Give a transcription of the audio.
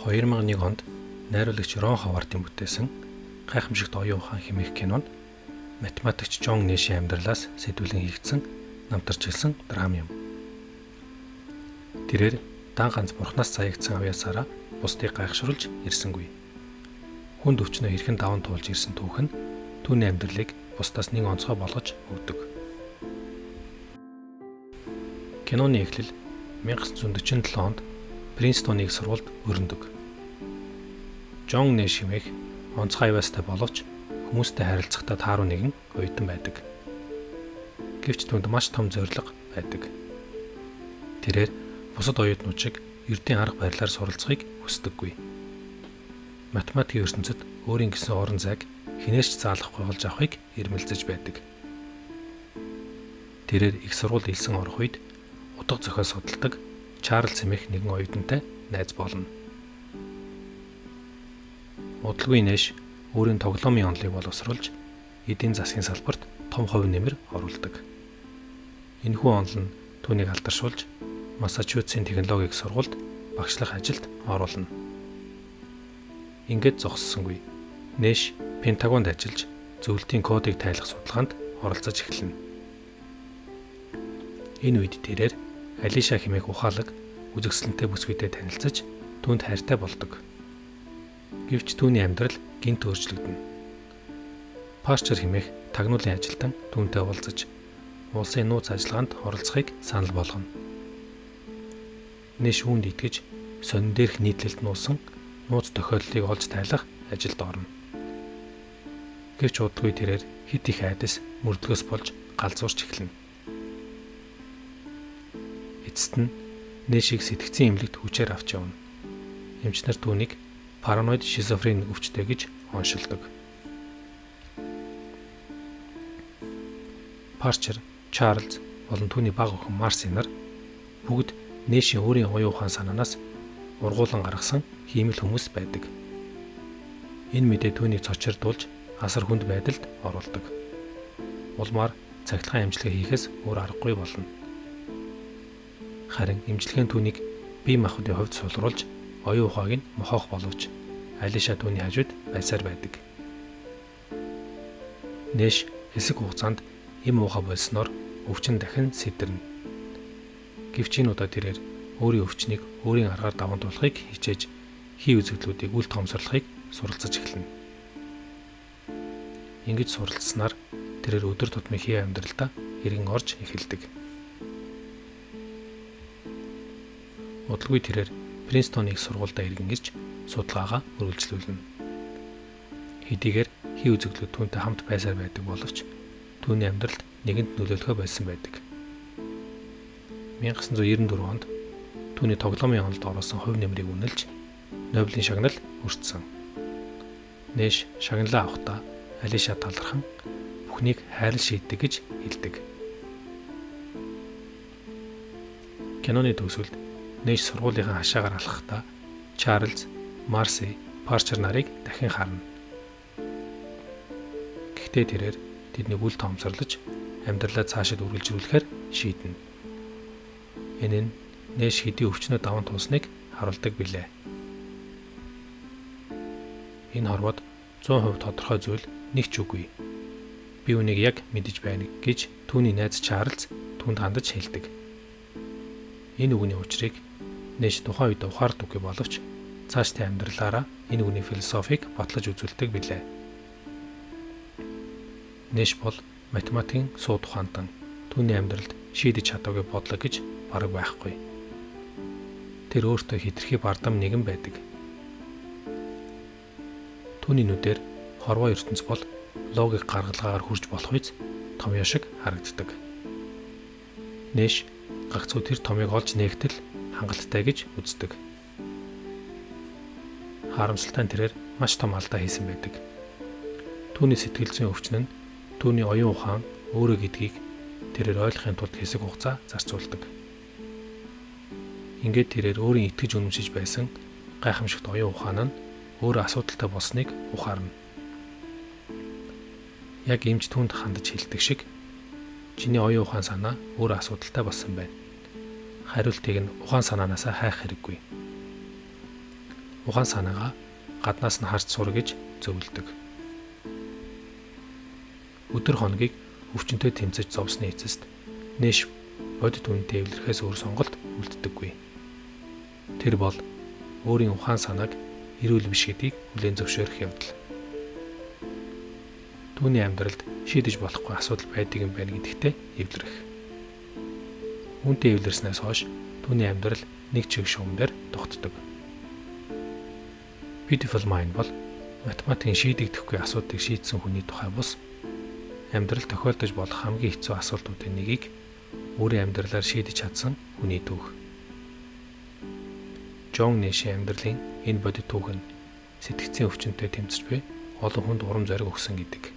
2001 онд найруулагч Рон Ховардын бүтээсэн Гайхамшигт оюун ухаан хэмээх кинонд математикч Жон Нэшийн амьдралаас сэдвүүлэн хийгдсэн намтарчилсан драм юм. Тэрээр дан ганц бурхнаас заягдсан авьяасаараа бусдыг гайхшруулж ирсэнгүй. Хүнд өвчнөө хэрхэн даван туулж ирсэн түүх нь түүний амьдралыг бусдаас нэг онцгой болгож өгдөг. Киноны эхлэл 1947 онд Принстон их сургуульд өрнөдөг. Жон Нэш хэмээх онцгой авьяастай боловч хүмүүстэй харилцахдаа тааруу нэгэн оюутан байдаг. Гэвч түүнд маш том зорилго байдаг. Тэрээр бусад оюутнууд шиг ердийн арга барилаар суралцахыг хүсдэггүй. Математикийн ертөнцид өөрийн гэсэн орон зайг хинээс ч заалахгүй олж авахыг эрмэлзэж байдаг. Тэрээр их сургуульд илсэн орох үед утга зохиол судалдаг Чарлз хэмээх нэгэн оюутантай найз болно. Удалгүй Нэш өөрийн тоглоомын онолыг боловсруулж эдийн засгийн салбарт том хувь нэмэр оруулдаг. Энэхүү онол нь түүнийг алдаршуулж Массачусетсын технологийн сургуульд багшлах ажилд оруулна. Ингээд зогссонгүй. Нэш Пентагонд ажиллаж зөвлөлтийн кодыг тайлах судалгаанд оролцож эхэлнэ. Энэ үед тэрээр Алиша хэмээх ухаалаг үзэсгэлэнтэй бүсгүйтэй танилцаж түүнд хайртай болдог. Гэвч түүний амьдрал гинт өөрчлөгдөнө. Парчер хэмээх тагнуулын ажилтан түүнтэй уулзаж улсын нууц ажиллагаанд оролцохыг санал болгоно. Нэш үүнд итгэж сонин дээрх нийтлэлд нуусан нууц тохиоллыг олж тайлах ажилд орно. Гэвч удалгүй тэрээр хит их айдас мөрдлгөөс болж галзуурч эхэлнэ. Эцэст нь Нэшийг сэтгцийн эмнэлэгт хүчээр авч явна. Эмчнэр түүнийг параноид шизофрен өвчтэй гэж оншилдог. Парчер, Чарлз болон түүний баг охин Марси нар бүгд Нэшийн өөрийн оюун ухаан санаанаас ургуулan гаргасан хиймэл хүмүүс байдаг. Энэ мэдээ түүнийг цочирдуулж асар хүнд байдалд оруулдаг. Улмаар цахилгаан эмчилгээ хийхээс өөр аргагүй болно. Харин эмчилгээ нь түүнийг бие махбодын хувьд сулруулж оюун ухааг нь мохоох боловч Алиша түүний хажууд байсаар байдаг. Нэш хэсэг хугацаанд эм уухай болсноор өвчин дахин сэдэрнэ. Гэвч энэ удаа тэрээр өөрийн өвчнийг өөрийн аргаар даван туулахыг хичээж хий үзэгдлүүдийг үл томсорлохыг суралцаж эхэлнэ. Ингэж суралцснаар тэрээр өдөр тутмын хий амьдралдаа эргэн орж эхэлдэг. Удалгүй тэрээр Принстон их сургуультай иргэн ирж судалгаагаа үргэлжлүүлнэ. Хэдийгээр хий үзэгдлүүд түүнтэй хамт байсаар байдаг боловч түүний амьдралд нэгэнт нөлөөлөхөө байсан байдаг. 1994 онд түүний тоглоомын онолд оруулсан хувь нэмрийг үнэлж Нобелийн шагнал өртсөн. Нэш шагналаа авахдаа Алиша талархан бүхнийг хайрлан шийддэг гэж хэлдэг. Киноны төгсгөлд Нэш сургуулийнхаа хашаагаар алхахдаа Чарлз, Марси, Парчер нарыг дахин харна. Гэхдээ тэрээр тэднийг үл томсорлож амьдралаа цаашид үргэлжлүүлэхээр шийднэ. Энэ нь Нэш хэдий өвчнөө даван туулсныг харуулдаг билээ. Энэ хорвоод 100% тодорхой зүйл нэг ч үгүй. Би үнийг яг мэдэж байна гэж түүний найз Чарлз түүнд хандаж хэлдэг. Энэ үгний учрыг Нэш тухайн үед ухаардаггүй боловч цаашдын амьдралаараа энэ үгний философийг батлаж үзүүлдэг билээ. Нэш бол математикийн сууд ухаантан түүний амьдралд шийдэж чадаагүй бодлого гэж бараг байхгүй. Тэр өөртөө хитрхи бардам нэгэн байдаг. Түүний нүдээр хорвоо ертөнц бол логик гаргалгаагаар хүрч болох үз томьёо шиг харагддаг. Нэш гагцхүү тэр томьёог олж нээгтэл хангалттай гэж үздэг. Харамсалтай нь тэрээр маш том алдаа хийсэн байдаг. Түүний сэтгэл зүйн өвчин нь түүний оюун ухаан өөрөө гэдгийг тэрээр ойлгохын тулд хэсэг хугацаа зарцуулдаг. Ингээд тэрээр өөрийн итгэж үнэмшиж байсан гайхамшигт оюун ухаан нь өөрөө асуудалтай болсныг ухаарна. Яг эмч түүнд хандаж хэлдэг шиг чиний оюун ухаан санаа өөрөө асуудалтай болсон байна. Хариултыг нь ухаан санаанаасаа хайх хэрэггүй. ухаан санаагаа гаднаас нь харж сур гэж зөвлөдөг. Өдөр хоногийг өвчнөд тэмцэж зовсны эцэст нэш бодит үнэтэй эвлэрэхээс өөр сонголт үлддэггүй. Тэр бол өөрийн ухаан санааг эрүүл биш гэдгийг хүлээн зөвшөөрөх явдал. Түүний амьдралд шийдэж болохгүй асуудал байдаг юм байна гэдэгтээ эвлэрэх. Үүнтэй эвлэрснээс хойш түүний амьдрал нэг чиг шугамдаар тогтдог. Beautiful Mind бол математикийн шийдэгдэхгүй асуудыг шийдсэн хүний тухай бус амьдрал тохиолдож болох хамгийн хэцүү асуултуудын нэгийг өөрийн амьдралаар шийдэж чадсан хүний түүх. Жон Нэшийн амьдралын энэ бодит түүх нь сэтгцийн өвчнөд тэмцэж буй олон хүнд урам зориг өгсөн гэдэг.